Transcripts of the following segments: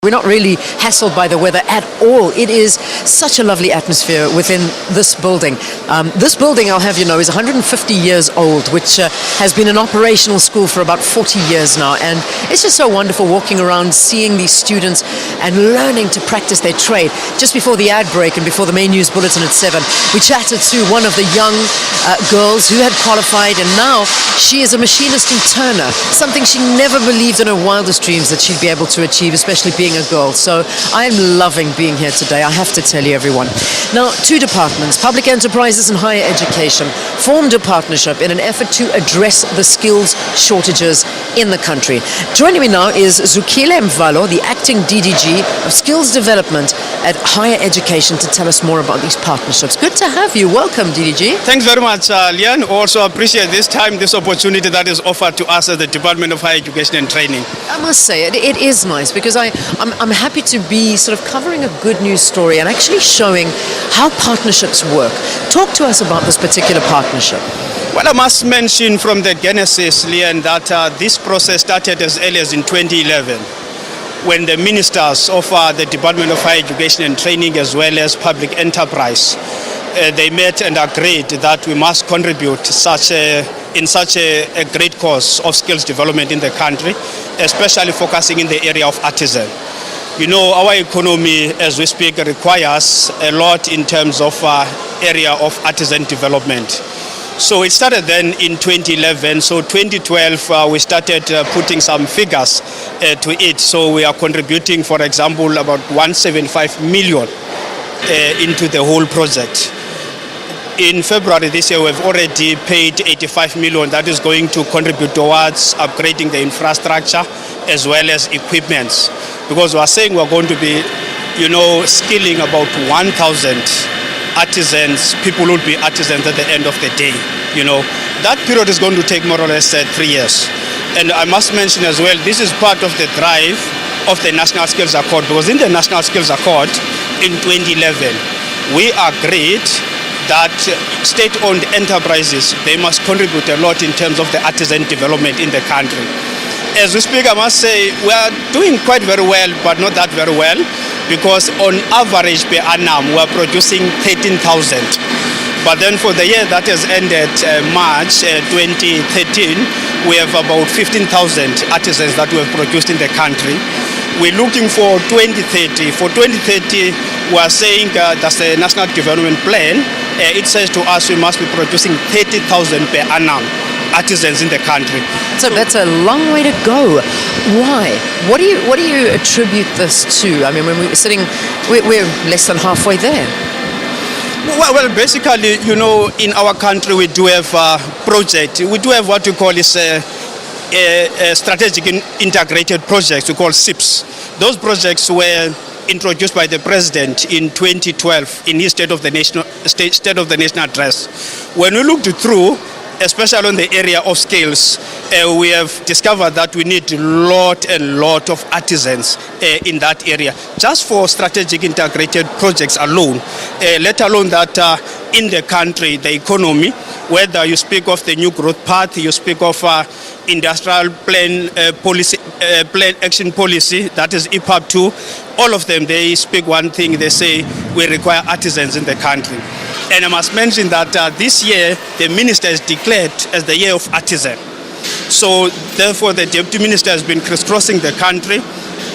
We're not really hassled by the weather at all. It is such a lovely atmosphere within this building. This building, I'll have you know, is 150 years old, which has been an operational school for about 40 years now. And it's just so wonderful walking around, seeing these students and learning to practice their trade. Just before the ad break and before the main news bulletin at 7, we chatted to one of the young girls who had qualified, and now she is a machinist and turner, something she never believed in her wildest dreams that she'd be able to achieve, especially being a girl. So I'm loving being here today, I have to tell you, everyone. Now, two departments, public enterprises and higher education, formed a partnership in an effort to address the skills shortages in the country. Joining me now is Zukile Mvalo, the acting DDG of Skills Development at Higher Education, to tell us more about these partnerships. Good to have you. Welcome, DDG. Thanks very much, Lian. Also appreciate this time, this opportunity that is offered to us at the Department of Higher Education and Training. I must say, it is nice because I'm happy to be sort of covering a good news story and actually showing how partnerships work. Talk to us about this particular partnership. Well, I must mention from the genesis, Lian, that this process started as early as in 2011 when the ministers of the Department of Higher Education and Training as well as public enterprise, they met and agreed that we must contribute in such a great cause of skills development in the country, especially focusing in the area of artisan. You know, our economy, as we speak, requires a lot in terms of area of artisan development. So it started then in 2011. So 2012, we started putting some figures to it. So we are contributing, for example, about 175 million into the whole project. In February this year, we've already paid 85 million. That is going to contribute towards upgrading the infrastructure as well as equipments. Because we are saying we're going to be, skilling about 1,000 artisans. People will be artisans at the end of the day. That period is going to take more or less 3 years. And I must mention as well, this is part of the drive of the National Skills Accord. Because in the National Skills Accord in 2011, we agreed that state-owned enterprises, they must contribute a lot in terms of the artisan development in the country. As we speak, I must say we are doing quite very well, but not that very well, because on average per annum we are producing 13,000. But then for the year that has ended March 2013, we have about 15,000 artisans that we have produced in the country. We're looking for 2030. For 2030, we are saying that's the National Development Plan. It says to us we must be producing 30,000 per annum artisans in the country. So that's a long way to go. Why? What do you attribute this to? I mean, when we're sitting, we're less than halfway there. Well, basically, in our country we do have a project. We do have what we call is a strategic integrated projects we call SIPs. Those projects were introduced by the President in 2012 in his State of the Nation address. When we looked through, especially on the area of skills, we have discovered that we need a lot of artisans in that area, just for strategic integrated projects alone, let alone that in the country, the economy, whether you speak of the New Growth Path, you speak of industrial plan action policy, that is EPAP 2, all of them, they speak one thing, they say we require artisans in the country. And I must mention that this year, the minister is declared as the year of artisan. So therefore, the deputy minister has been crisscrossing the country,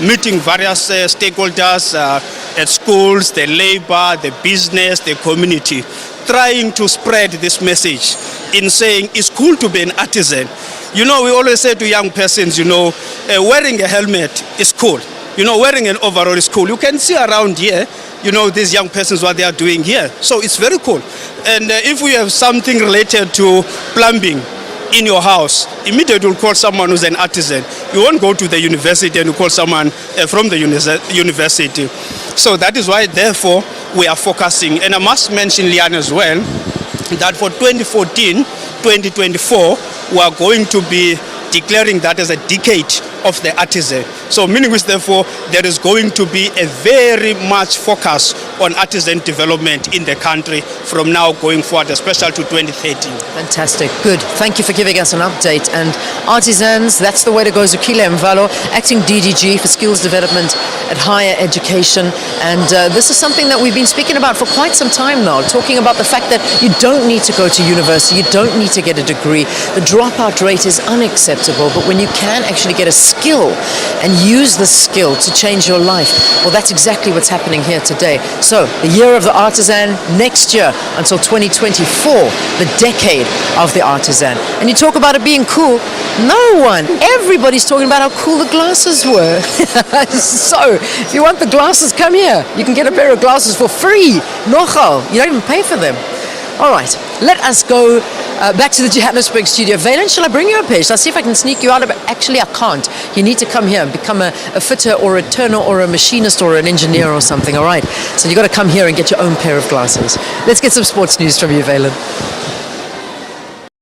meeting various stakeholders at schools, the labor, the business, the community, trying to spread this message in saying it's cool to be an artisan. We always say to young persons, wearing a helmet is cool. Wearing an overall is cool. You can see around here, these young persons, what they are doing here. So it's very cool. And if we have something related to plumbing in your house, immediately you'll call someone who's an artisan. You won't go to the university and you call someone from the university. So that is why, therefore, we are focusing. And I must mention, Lian, as well, that for 2014-2024, we are going to be declaring that as a decade of the artisan. So meaning which, therefore, there is going to be a very much focus on artisan development in the country from now going forward, especially to 2030. Fantastic. Good. Thank you for giving us an update. And artisans, that's the way to go. Zukile Mvalo, acting DDG for skills development at higher education. And this is something that we've been speaking about for quite some time now, talking about the fact that you don't need to go to university, you don't need to get a degree. The dropout rate is unacceptable, but when you can actually get a skill and use the skill to change your life, well, that's exactly what's happening here today. So, the year of the artisan, next year until 2024, the decade of the artisan. And you talk about it being cool, no one, everybody's talking about how cool the glasses were. So, if you want the glasses, come here. You can get a pair of glasses for free. Nogal, you don't even pay for them. All right, let us go back to the Johannesburg studio. Valen, shall I bring you a page? I'll see if I can sneak you out of it. Actually, I can't. You need to come here and become a fitter or a turner or a machinist or an engineer or something, all right? So you've got to come here and get your own pair of glasses. Let's get some sports news from you, Valen.